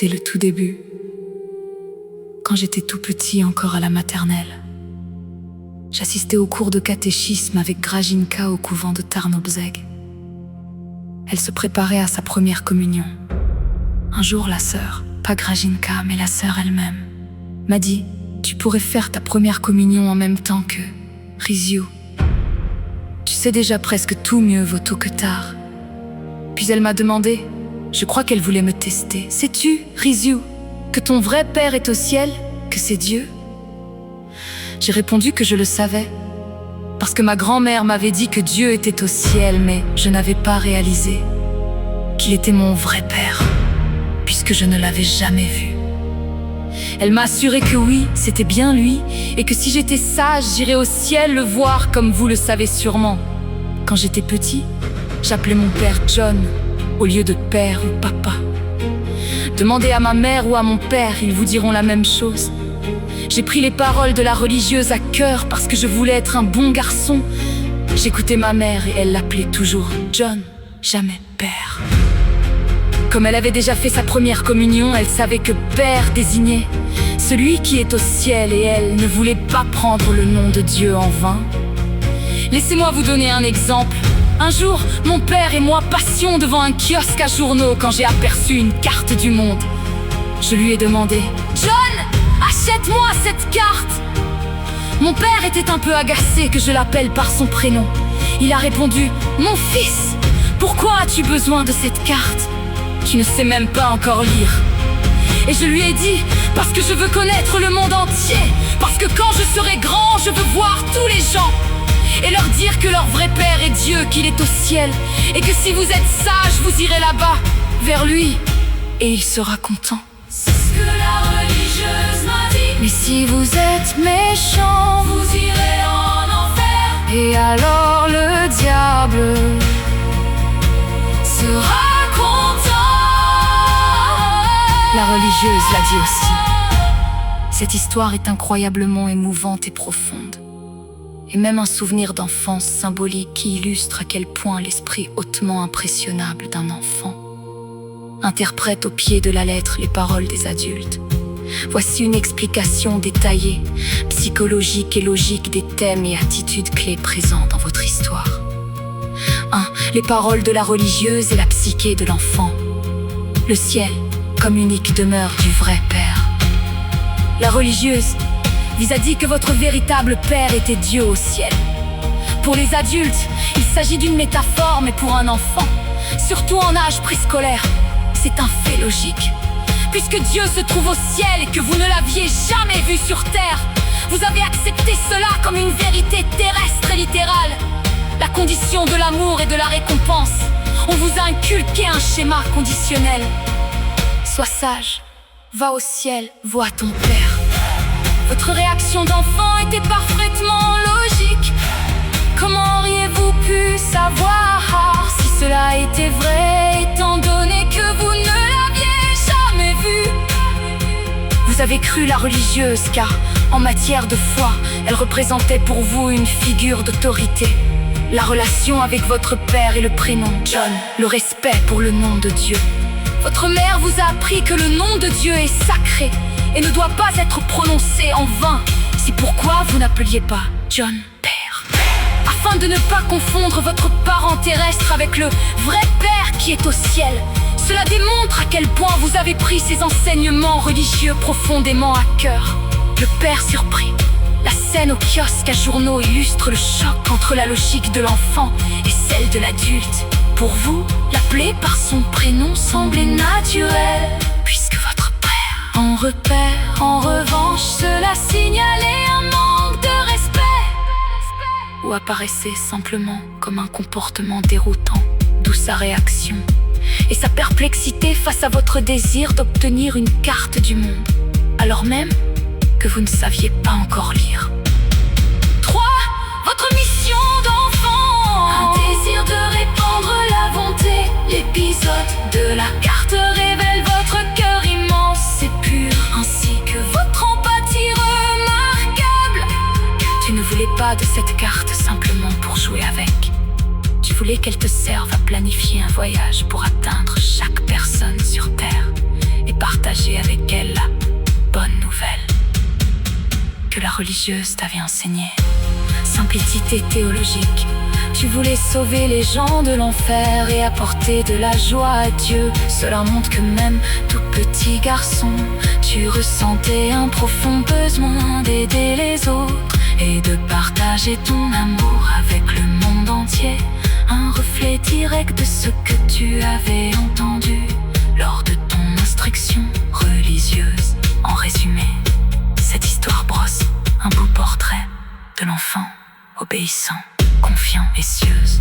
C'était le tout début, quand j'étais tout petit encore à la maternelle. J'assistais aux cours de catéchisme avec Grażynka au couvent de Tarnobrzeg. Elle se préparait à sa première communion. Un jour, la sœur, pas Grażynka, mais la sœur elle-même, m'a dit « Tu pourrais faire ta première communion en même temps que Riziu. Tu sais déjà presque tout, mieux vaut tôt que tard. » Puis elle m'a demandé, je crois qu'elle voulait me tester. « Sais-tu, Riziu, que ton vrai père est au ciel, que c'est Dieu ?» J'ai répondu que je le savais, parce que ma grand-mère m'avait dit que Dieu était au ciel, mais je n'avais pas réalisé qu'il était mon vrai père, puisque je ne l'avais jamais vu. Elle m'a assuré que oui, c'était bien lui, et que si j'étais sage, j'irais au ciel le voir, comme vous le savez sûrement. Quand j'étais petit, j'appelais mon père John, au lieu de père ou papa. Demandez à ma mère ou à mon père, ils vous diront la même chose. J'ai pris les paroles de la religieuse à cœur parce que je voulais être un bon garçon. J'écoutais ma mère et elle l'appelait toujours John, jamais père. Comme elle avait déjà fait sa première communion, elle savait que père désignait celui qui est au ciel et elle ne voulait pas prendre le nom de Dieu en vain. Laissez-moi vous donner un exemple. Un jour, mon père et moi passions devant un kiosque à journaux quand j'ai aperçu une carte du monde. Je lui ai demandé « John, achète-moi cette carte !» Mon père était un peu agacé que je l'appelle par son prénom. Il a répondu « Mon fils, pourquoi as-tu besoin de cette carte ? Tu ne sais même pas encore lire. » Et je lui ai dit « Parce que je veux connaître le monde entier. Parce que quand je serai grand, je veux voir tous les gens. Et leur dire que leur vrai père est Dieu, qu'il est au ciel. Et que si vous êtes sages, vous irez là-bas, vers lui. Et il sera content. » C'est ce que la religieuse m'a dit. Mais si vous êtes méchant, Vous irez en enfer. et alors le diable Sera content. La religieuse l'a dit aussi. Cette histoire est incroyablement émouvante et profonde. Et même un souvenir d'enfance symbolique qui illustre à quel point l'esprit hautement impressionnable d'un enfant interprète au pied de la lettre les paroles des adultes. Voici une explication détaillée, psychologique et logique des thèmes et attitudes clés présents dans votre histoire. 1. Les paroles de la religieuse et la psyché de l'enfant. Le ciel comme unique demeure du vrai père. La religieuse vous a dit que votre véritable père était Dieu au ciel. Pour les adultes, il s'agit d'une métaphore, mais pour un enfant, surtout en âge préscolaire, c'est un fait logique. Puisque Dieu se trouve au ciel et que vous ne l'aviez jamais vu sur terre, vous avez accepté cela comme une vérité terrestre et littérale. La condition de l'amour et de la récompense. On vous a inculqué un schéma conditionnel. Sois sage, va au ciel, vois ton père. Votre réaction d'enfant était parfaitement logique. Comment auriez-vous pu savoir si cela était vrai, étant donné que vous ne l'aviez jamais vu? Vous avez cru la religieuse car, en matière de foi, elle représentait pour vous une figure d'autorité. La relation avec votre père et le prénom John, le respect pour le nom de Dieu. Votre mère vous a appris que le nom de Dieu est sacré et ne doit pas être prononcé en vain. C'est pourquoi vous n'appeliez pas John père. Afin de ne pas confondre votre parent terrestre avec le vrai père qui est au ciel. Cela démontre à quel point vous avez pris ces enseignements religieux profondément à cœur. Le père surpris. La scène au kiosque à journaux illustre le choc entre la logique de l'enfant et celle de l'adulte. Pour vous, l'appeler par son prénom semblait naturel, puisque votre père en repère. En revanche, cela signalait un manque de respect, ou apparaissait simplement comme un comportement déroutant, d'où sa réaction et sa perplexité face à votre désir d'obtenir une carte du monde, alors même que vous ne saviez pas encore lire. 3. Votre mission d'enfant. Un désir de répandre la bonté. L'épisode de la carte révèle votre cœur immense et pur, ainsi que votre empathie remarquable. Tu ne voulais pas de cette carte simplement pour jouer avec. Tu voulais qu'elle te serve à planifier un voyage pour atteindre chaque personne sur Terre et partager avec elle la bonne nouvelle que la religieuse t'avait enseignée. Simplicité théologique, tu voulais sauver les gens de l'enfer et apporter de la joie à Dieu. Cela montre que même tout petit garçon, tu ressentais un profond besoin d'aider les autres et de partager ton amour avec le monde entier. Un reflet direct de ce que tu avais entendu lors de ton instruction religieuse. En résumé, cette histoire brosse un beau portrait de l'enfant obéissant, confiant et cieuse.